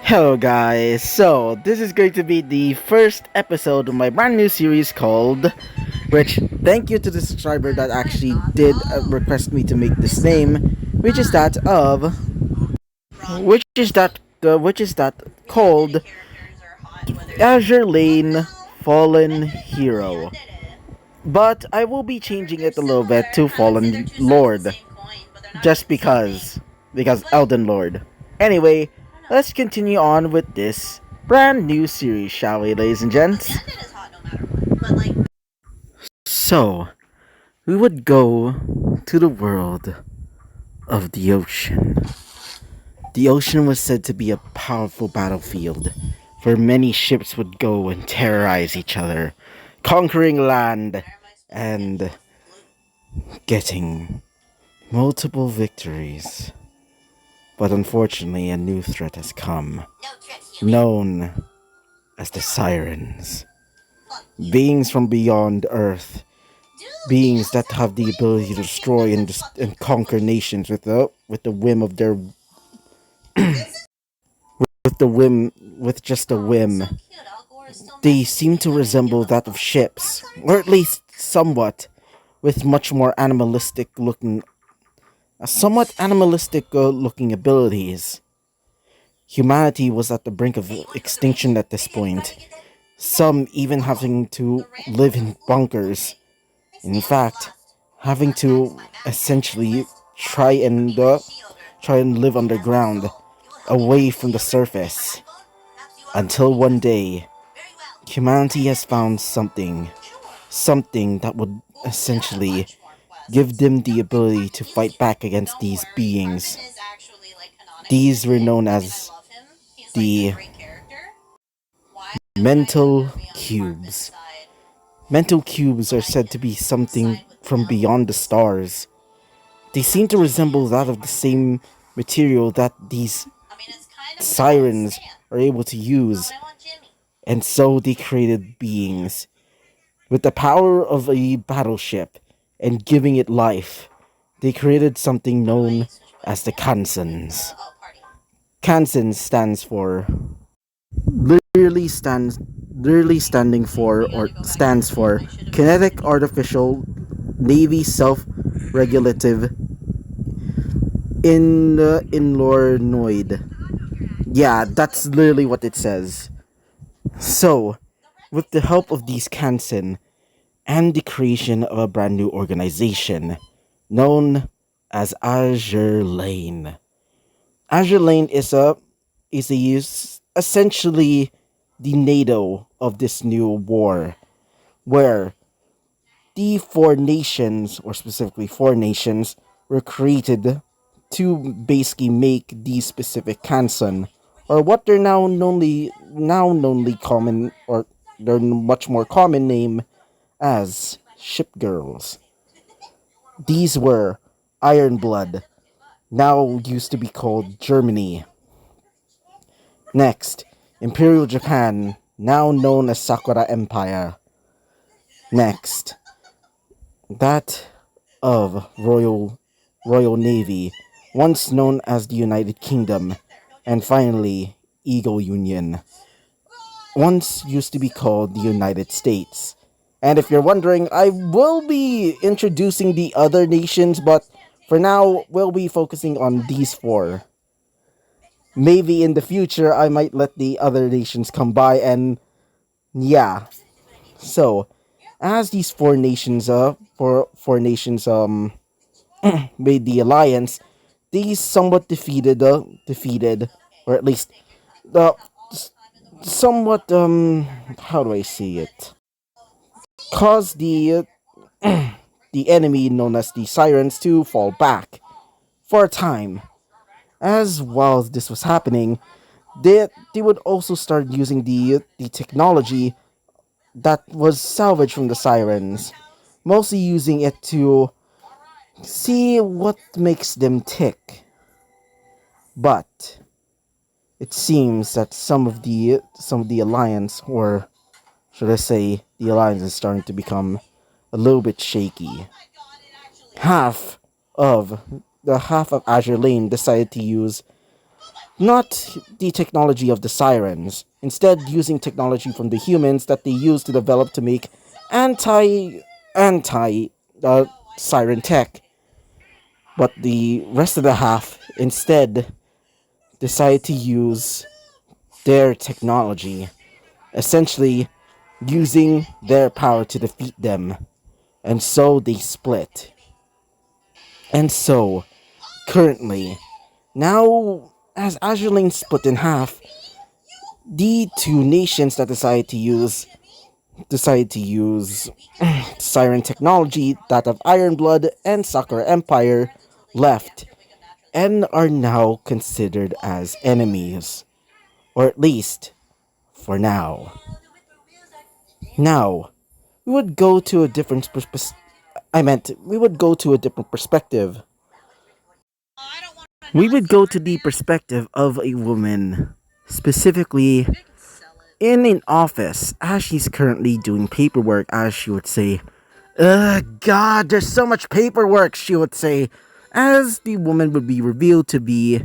Hello guys, so this is going to be the first episode of my brand new series called, which thank you to the subscriber that actually did request me to make this name, which is that of, which is that called Azure Lane Fallen Hero. But I will be changing it a little bit to Fallen Lord, just because Elden Lord. Anyway, let's continue on with this brand new series, shall we, ladies and gents? So, we would go to the world of the ocean. The ocean was said to be a powerful battlefield, where many ships would go and terrorize each other, conquering land and getting multiple victories. But unfortunately, a new threat has come, known as the Sirens. Beings from beyond Earth, beings that have the ability to destroy and conquer nations with the whim of their with just a whim. They seem to resemble that of ships, or at least somewhat, with much more somewhat animalistic looking abilities. Humanity was at the brink of extinction at this point, some even having to live in bunkers. In fact, having to essentially try and live underground, away from the surface. Until one day, humanity has found something that would essentially give them the ability to fight back against these beings. These were known as the mental cubes. Mental cubes are said to be something from beyond the stars. They seem to resemble that of the same material that these sirens are able to use, and so they created beings with the power of a battleship and giving it life. They created something known as the Kansans. Kansan stands for Kinetic Artificial Navy Self-Regulative Inlornoid. Yeah, that's literally what it says. So, with the help of these Kansan and the creation of a brand new organization known as Azure Lane. Azure Lane is essentially the NATO of this new war, where the four nations, or specifically four nations, were created to basically make these specific Kansan, or what they're now knownly common, or their much more common name as ship girls. These were Ironblood, now used to be called Germany. Next, Imperial Japan, now known as Sakura Empire. Next, that of Royal Navy, once known as the United Kingdom. And finally, Eagle Union, once used to be called the United States. And if you're wondering, I will be introducing the other nations, but for now, we'll be focusing on these four. Maybe in the future, I might let the other nations come by, and yeah. So, as these four nations made the alliance, these somewhat defeated, or at least uh, somewhat how do I see it? Caused the enemy known as the Sirens to fall back for a time. As while this was happening, they would also start using the technology that was salvaged from the Sirens, mostly using it to see what makes them tick. But it seems that some of the alliance, or should I say, the alliance is starting to become a little bit shaky. Half of Azure Lane decided to use Not the technology of the sirens, instead using technology from the humans that they used to develop to make anti siren tech. But the rest of the half instead decided to use their technology, essentially using their power to defeat them. And so they split. And so, currently, now as Azure Lane split in half, the two nations that decided to use Siren technology, that of Ironblood and Sakura Empire, left and are now considered as enemies, or at least for now. Now, we would go to a different I meant we would go to a different perspective. We would go to the perspective of a woman, specifically in an office, as she's currently doing paperwork, as she would say. Ugh, God, there's so much paperwork, she would say, as the woman would be revealed to be.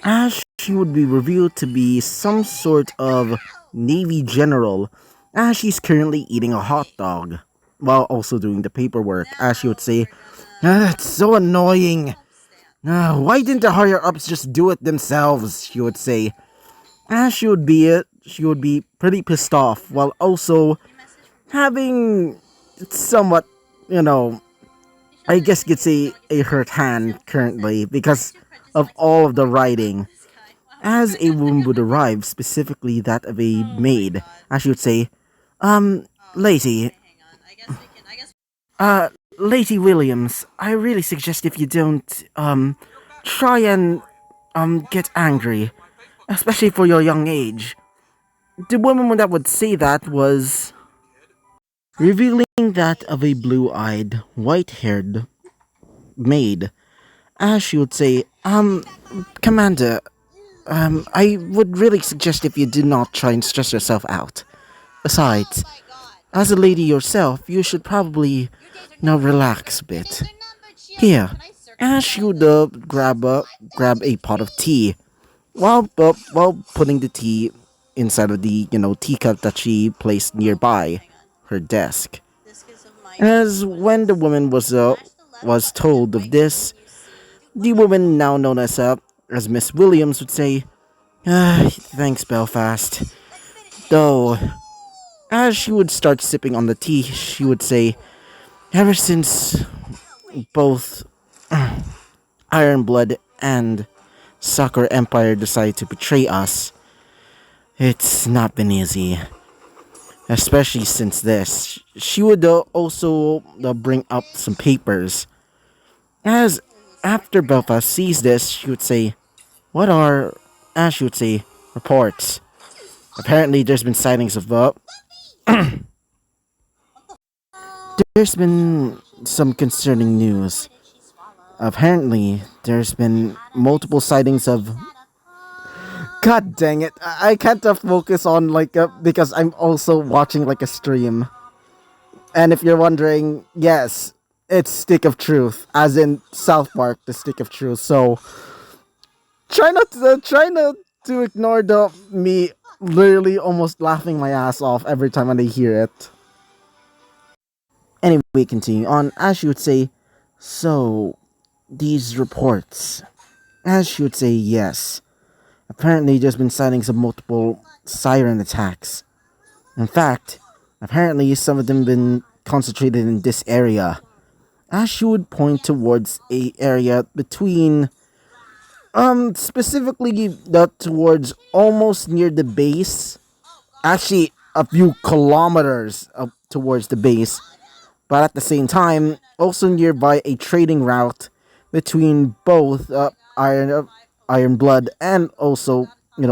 As she would be revealed to be some sort of Navy general, as she's currently eating a hot dog, while also doing the paperwork, as she would say, it's so annoying. Why didn't the higher ups just do it themselves? She would say. As she would be pretty pissed off, while also having somewhat, you know, I guess you could say a hurt hand currently because of all of the writing. As a woman would arrive, specifically that of a maid, as she would say, Lady, Lady Williams, I really suggest if you don't, try and, get angry, especially for your young age. The woman that would say that was revealing that of a blue-eyed, white-haired maid, as she would say, Commander, I would really suggest if you do not try and stress yourself out. Besides, as a lady yourself, you should probably now relax a bit. Here, as she would grab a pot of tea, while putting the tea inside of the teacup that she placed nearby her desk. As when the woman was told of this, the woman now known as Miss Williams would say, thanks, Belfast. Though, as she would start sipping on the tea, she would say, ever since both Ironblood and Sakura Empire decided to betray us, it's not been easy. Especially since this. She would also bring up some papers. As after Belfast sees this, she would say, what are, as she would say, reports. Apparently there's been sightings of, there's been some concerning news. Apparently, there's been multiple sightings of. God dang it! I can't focus on because I'm also watching like a stream. And if you're wondering, yes, it's Stick of Truth, as in South Park, the Stick of Truth. So try not to ignore the me literally almost laughing my ass off every time when I hear it. Anyway, continue on. As she would say, so these reports, as she would say, yes. Apparently, there's been sightings of multiple siren attacks. In fact, apparently some of them been concentrated in this area. As she would point towards a area between, specifically towards almost near the base. Actually, a few kilometers up towards the base. But at the same time, also nearby a trading route between both Iron Blood and also,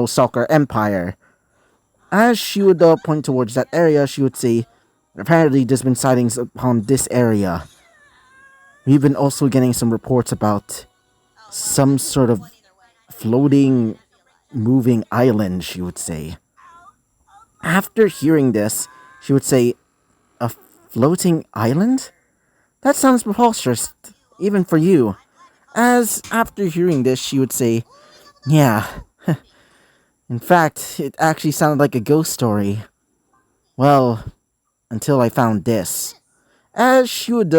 Soccer Empire. As she would point towards that area, she would say, apparently there's been sightings upon this area. We've been also getting some reports about some sort of floating, moving island, she would say. After hearing this, she would say, a floating island? That sounds preposterous, even for you. As after hearing this, she would say, "Yeah, in fact, it actually sounded like a ghost story. Well, until I found this." As she would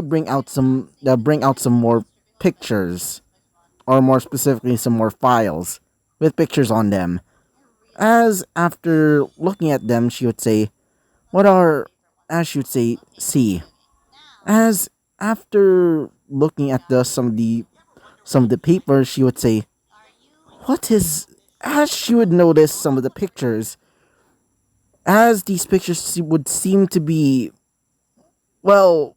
bring out some more pictures, or more specifically, some more files with pictures on them. As after looking at them, she would say, "What are?" As she would say, "See." As after looking at some of the papers, she would say, "What is?" As she would notice some of the pictures, as these pictures would seem to be, well,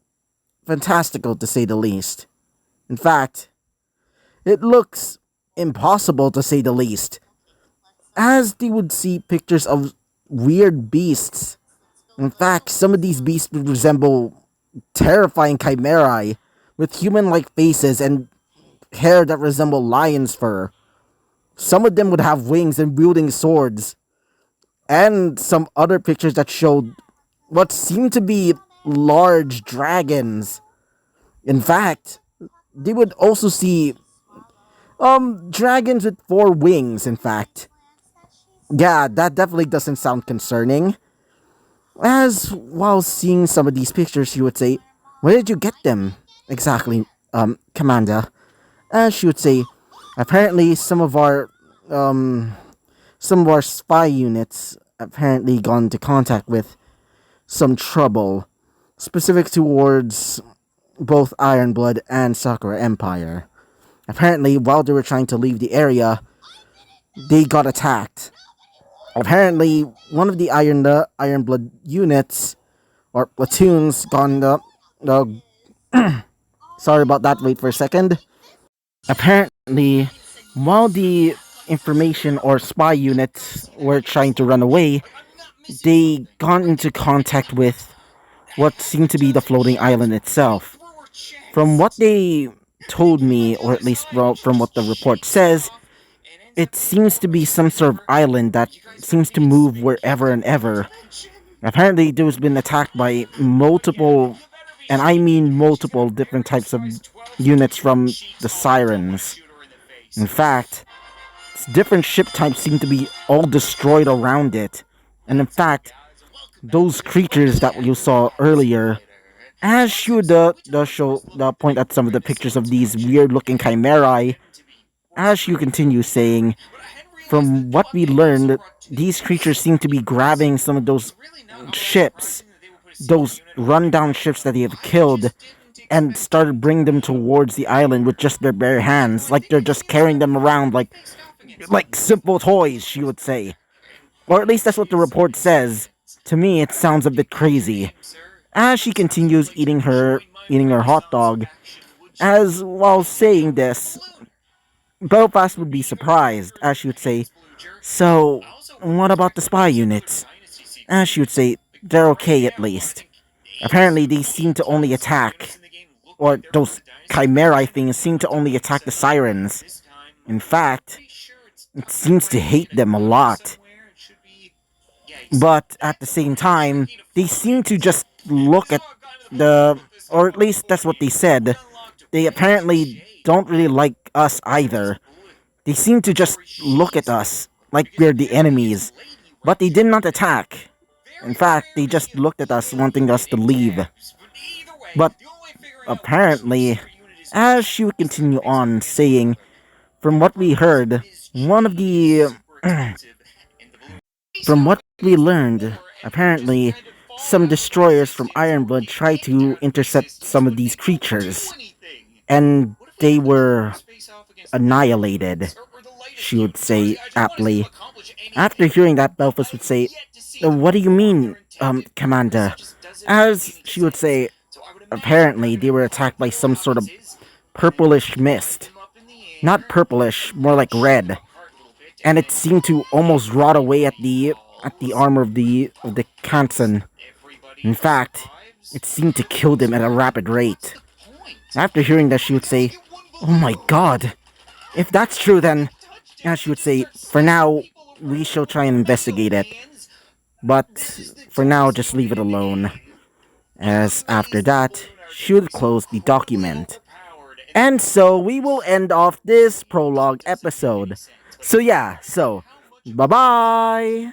fantastical to say the least. In fact, it looks impossible to say the least, as they would see pictures of weird beasts. In fact, some of these beasts would resemble terrifying chimerae with human like faces and hair that resemble lion's fur. Some of them would have wings and wielding swords, and some other pictures that showed what seemed to be large dragons. In fact, they would also see dragons with four wings, in fact. Yeah, that definitely doesn't sound concerning. As while seeing some of these pictures, she would say, "Where did you get them?" Exactly, Commander. As she would say, "Apparently some of our spy units apparently gone into contact with some trouble, specific towards both Ironblood and Sakura Empire. Apparently, while they were trying to leave the area, they got attacked. Apparently, one of the Ironblood units or platoons gone up. Sorry about that. Wait for a second. Apparently, while the information or spy units were trying to run away, they got into contact with what seemed to be the floating island itself. From what they told me, or at least from what the report says, it seems to be some sort of island that seems to move wherever and ever. Apparently, it has been attacked by multiple, and I mean multiple, different types of units from the Sirens. In fact, different ship types seem to be all destroyed around it. And in fact, those creatures that you saw earlier, as should the point at some of the pictures of these weird looking chimerae, as you continue saying, from what we learned, these creatures seem to be grabbing some of those ships, those rundown ships that they have killed, and started bringing them towards the island with just their bare hands, like they're just carrying them around like simple toys, she would say. Or at least that's what the report says. To me, it sounds a bit crazy. As she continues eating her hot dog, as while saying this, Belfast would be surprised, as she would say, "So, what about the spy units?" As she would say, "They're okay at least. Apparently, they seem to only attack, or those chimera things seem to only attack the Sirens. In fact, it seems to hate them a lot. But at the same time, they seem to just look at the, or at least that's what they said. They apparently don't really like us either. They seem to just look at us like we're the enemies. But they did not attack. In fact, they just looked at us wanting us to leave. But apparently, as she would continue on saying, from what we heard, one of the from what we learned, apparently some destroyers from Ironblood tried to intercept some of these creatures, and they were annihilated, she would say aptly. After hearing that, Belfast would say, "What do you mean, Commander?" As she would say, apparently they were attacked by some sort of purplish mist. Not purplish, more like red. And it seemed to almost rot away at the armor of the Kansan. In fact, it seemed to kill them at a rapid rate. After hearing that, she would say, "Oh my god! If that's true, then," and she would say, "For now, we shall try and investigate it. But for now, just leave it alone." As after that, she would close the document. And so we will end off this prologue episode. So yeah, so bye bye.